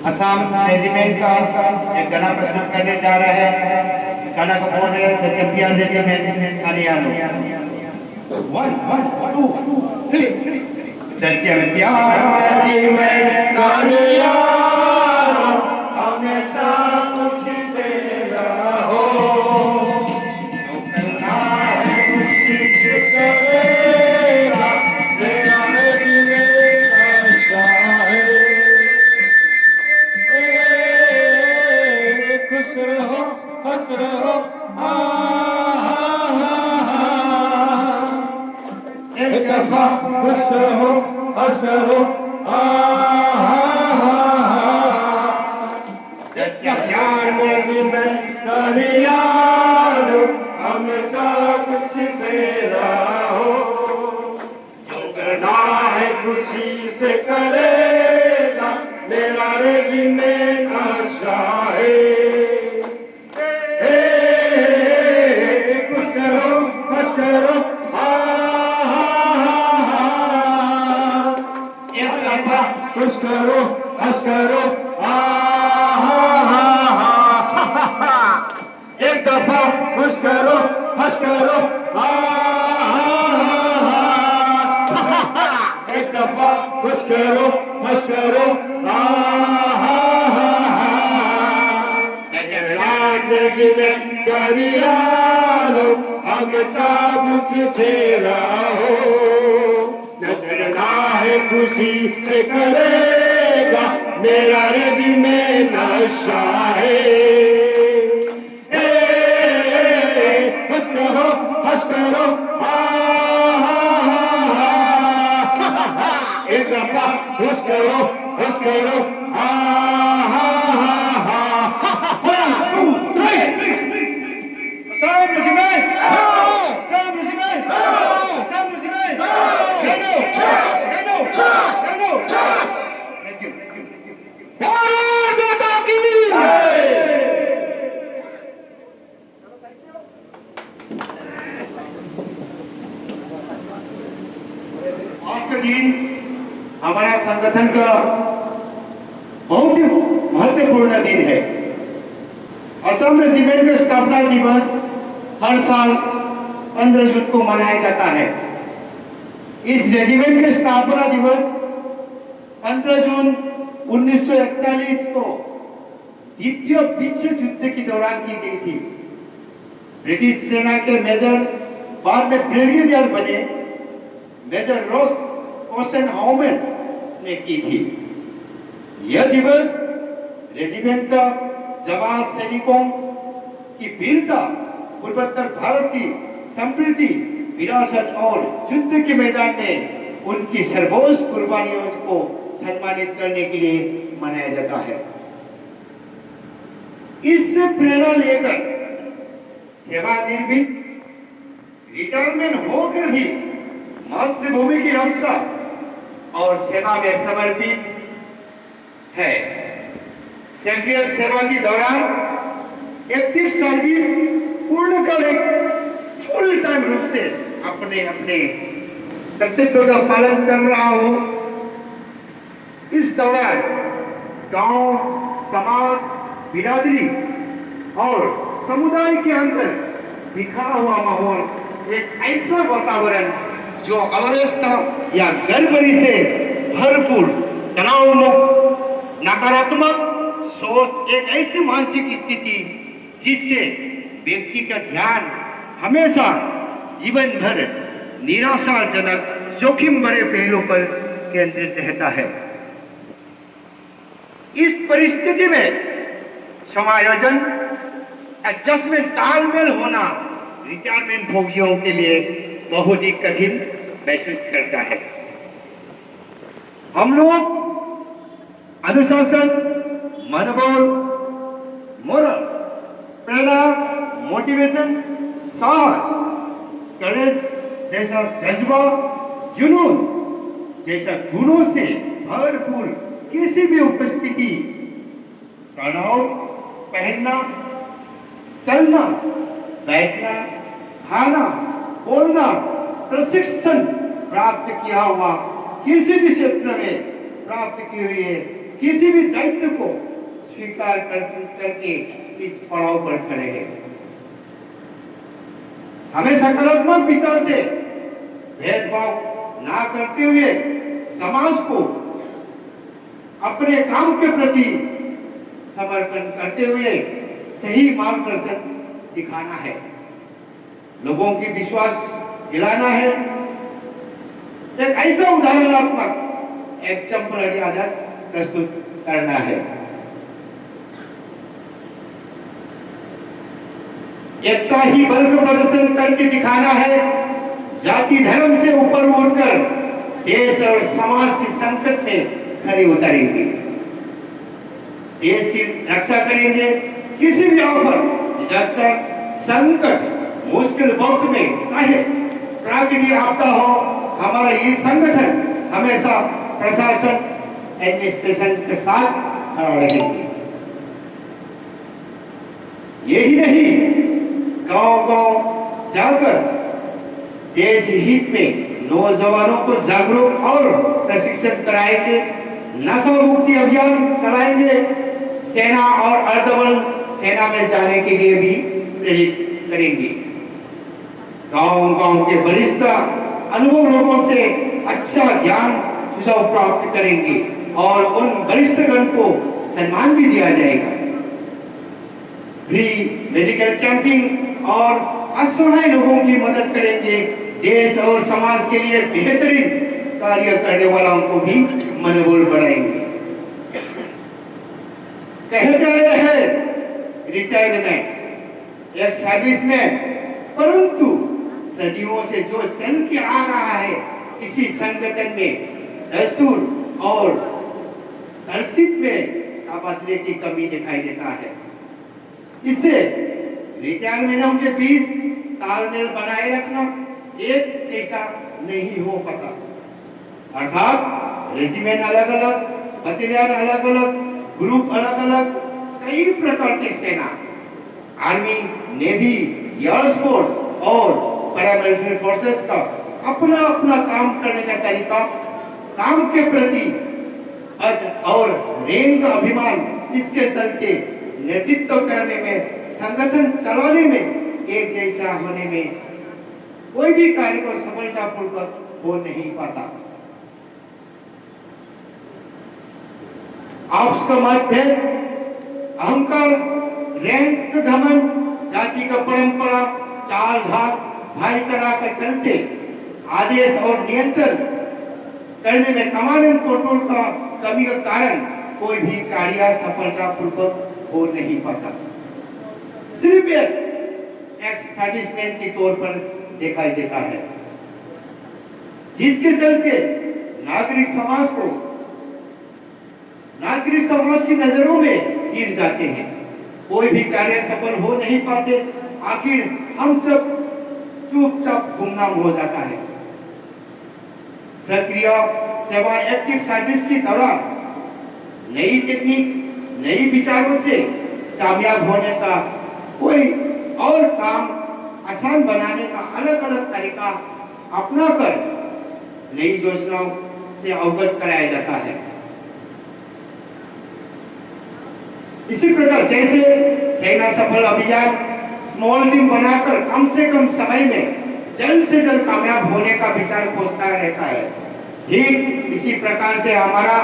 Assam regiment का एक गाना प्रस्तुत करने जा रहा है। गाना का बोल है द चैंपियन रेजिमेंट कानियानो। 1 1 2 3 द चैंपियन रेजिमेंट कानियानो हमेशा खुशी से रहो, जो करना है खुशी से करेगा, मेरा खुश रहो हंस रहो एक दफा खुश रहो हंस करो हमेशा खुशी से रहो, जो करना है खुशी से करेगा, मेरा रेजिमेंट आशा है। खुश रहो हंस करो एक दफा खुश करो हंस करो एक दफा खुश करो हंस करो एक दफा खुश करो हंस करो रेजिमेंट कानियानो हमेशा खुशी से रहो, नचना है खुशी से करेगा, मेरा रेजिमेंट आशा है। हंस करो हंस करो एक दफा हंस करो हंस करो Assam Regiment! Assam Regiment! Assam Regiment! Gano! Thank you. Bharat माता की आज का दिन हमारा संगठन का बहुत ही महत्वपूर्ण दिन है। असम रेजिमेंट का स्थापना दिवस हर साल 15 जून को मनाया जाता है। इस रेजिमेंट का स्थापना दिवस 15 जून 1941 को द्वितीय विश्व युद्ध के दौरान की गई थी। ब्रिटिश सेना के मेजर बाद में ब्रिगेडियर बने मेजर रॉस ओसेनहाउमर ने की थी। यह दिवस रेजिमेंट का जवान सैनिकों की वीरता, पूर्वोत्तर भारत की समृद्धि, विरासत और युद्ध के मैदान में उनकी सर्वोच्च कुर्बानियों को सम्मानित करने के लिए मनाया जाता है। इससे प्रेरणा लेकर सेवानिवृत्त रिटायरमेंट होकर भी मातृभूमि की रक्षा और सेवा में समर्पित है। सक्रिय सेवा के दौरान एक्टिव सर्विस पूर्ण कर फुल टाइम रूप से अपने अपने कर्तव्यों का पालन कर रहा हो। इस दौरान गांव, समाज, बिरादरी और समुदाय के अंदर बिखरा हुआ माहौल, एक ऐसा वातावरण जो अवस्था या गड़बड़ी से भरपूर, तनाव मुक्त, नकारात्मक सोच, एक ऐसी मानसिक स्थिति जिससे व्यक्ति का ध्यान हमेशा जीवन भर निराशाजनक, जोखिम भरे पहलू पर केंद्रित रहता है। इस परिस्थिति में समायोजन, एडजस्टमेंट, तालमेल होना रिटायरमेंट भोगियों के लिए बहुत ही कठिन महसूस करता है। हम लोग अनुशासन, मनोबल, मोरल, प्रेरणा, मोटिवेशन, साहस, करेज जैसा जज्बा, जुनून जैसा गुणों से भरपूर किसी भी उपस्थिति, तनाव, पहनना, चलना, बैठना, खाना, बोलना, प्रशिक्षण प्राप्त किया हुआ किसी भी क्षेत्र में प्राप्त की हुई किसी भी दायित्व को स्वीकार करके इस पड़ाव पर खड़े हैं। हमें सकारात्मक विचार से भेदभाव ना करते हुए समाज को अपने काम के प्रति समर्पण करते हुए सही मार्गदर्शन दिखाना है, लोगों की विश्वास दिलाना है, एक ऐसा उदाहरणात्मक एग्जाम्पलरी आदर्श प्रस्तुत करना है। एकता ही बल का प्रदर्शन करके दिखाना है, जाति धर्म से ऊपर उठकर देश और समाज के संकट में खड़े उतरेंगे, देश की रक्षा करेंगे। किसी भी आफत, डिजास्टर, संकट, मुश्किल वक्त में चाहे प्राकृतिक आपदा हो, हमारा ये संगठन हमेशा प्रशासन एडमिनिस्ट्रेशन के साथ खड़ा रहेंगे। यही नहीं, गांव-गांव जाकर देश हित में नौजवानों को जागरूक और प्रशिक्षण कराएंगे, नशा मुक्ति अभियान चलाएंगे, सेना और अर्धबल सेना में जाने के लिए भी प्रेरित करेंगे। गांव-गांव के वरिष्ठ अनुभव लोगों से अच्छा ज्ञान सुझाव प्राप्त करेंगे और उन वरिष्ठगण को सम्मान भी दिया जाएगा। फ्री मेडिकल कैंपिंग और असहाय लोगों की मदद करेंगे, देश और समाज के लिए बेहतरीन कार्य करने वालों को भी मनोबल बढ़ाएंगे। कहे जा रहे हैं रिटायरमेंट एक सर्विस में, परंतु सदियों से जो चल के आ रहा है इसी संगठन में दस्तूर और तरतीब में तबादले की कमी दिखाई देता है। इससे रिटायरमेंटों के बीच तालमेल बनाए रखना एक जैसा नहीं हो पाता, अर्थात रेजिमेंट अलग अलग, बटालियन अलग अलग, ग्रुप अलग अलग, कई प्रकार की सेना, आर्मी, नेवी, एयरफोर्स और पैरामिलिट्री फोर्सेस का अपना अपना काम करने का तरीका, काम के प्रति पद और रैंक का अभिमान, इसके चलते नेतृत्व करने में, संगठन चलाने में एक जैसा होने में कोई भी कार्य को सफलतापूर्वक हो नहीं पाता। आपस का मतभेद, अहंकार, रैंक का घमंड, जाति का परंपरा, चाल ढाल, भाईचारा के चलते आदेश और नियंत्रण करने में कमांड एंड कंट्रोल का कमी का कारण कोई भी कार्य सफलतापूर्वक हो नहीं पाता। सिर्फ एक सर्विसमैन के तौर पर दिखाई देता है, जिसके चलते नागरिक समाज की नजरों में गिर जाते हैं, कोई भी कार्य सफल हो नहीं पाते, आखिर हम सब चुपचाप गुमनाम हो जाता है। सक्रिय सेवा एक्टिव सर्विस की दौरान नई टेक्निक, नई विचारों से कामयाब होने का कोई और काम आसान बनाने का अलग अलग तरीका अपनाकर नई योजनाओं से अवगत कराया जाता है। इसी प्रकार जैसे सेना सफल अभियान स्मॉल टीम बनाकर कम से कम समय में जल्द से जल्द कामयाब होने का विचार खोजता रहता है, ठीक इसी प्रकार से हमारा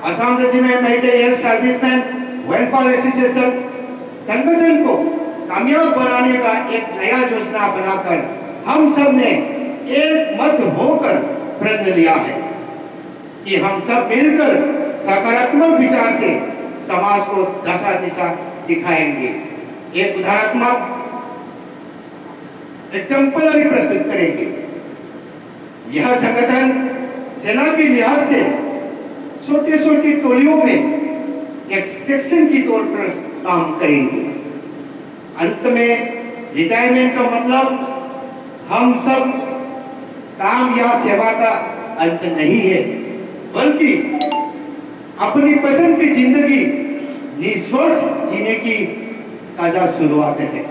Assam regiment air serviceman welfare association संगठन को कामयाब बनाने का एक नया योजना बनाकर हम सब ने एक मत होकर प्रण लिया है कि हम सब मिलकर सकारात्मक विचार से समाज को दशा दिशा दिखाएंगे, एक उदाहरणात्मक एग्जाम्पलरी प्रस्तुत करेंगे। यह संगठन सेना के लिहाज से छोटी छोटी टोलियों में एक सेक्शन की तौर पर काम करेंगे। अंत में रिटायरमेंट का मतलब हम सब काम या सेवा का अंत नहीं है, बल्कि अपनी पसंद की जिंदगी निस्वार्थ जीने की ताजा शुरुआत है।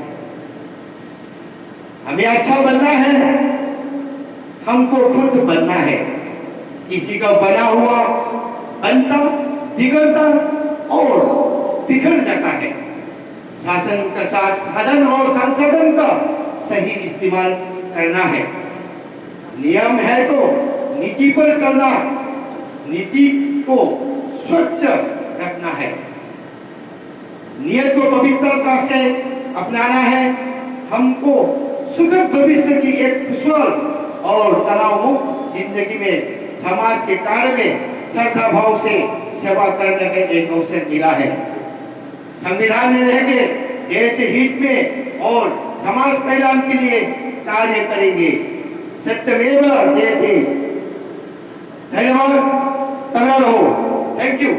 हमें अच्छा बनना है, हमको खुद बनना है, किसी का बना हुआ बनता बिगड़ता और बिखर जाता है। शासन का साधन और संसाधन का सही इस्तेमाल करना है। नियम है तो नीति पर चलना, नीति को स्वच्छ रखना है, नियत को पवित्रता से अपनाना है। हमको सुखद भविष्य की एक खुशहाल और तनाव मुक्त जिंदगी में समाज के कार्य में श्रद्धा भाव से सेवा करने का एक अवसर मिला है। संविधान में रह के देश हित में और समाज कल्याण के लिए कार्य करेंगे। सत्यमेव जयते। धन्यवाद। तैयार रहो। Thank you.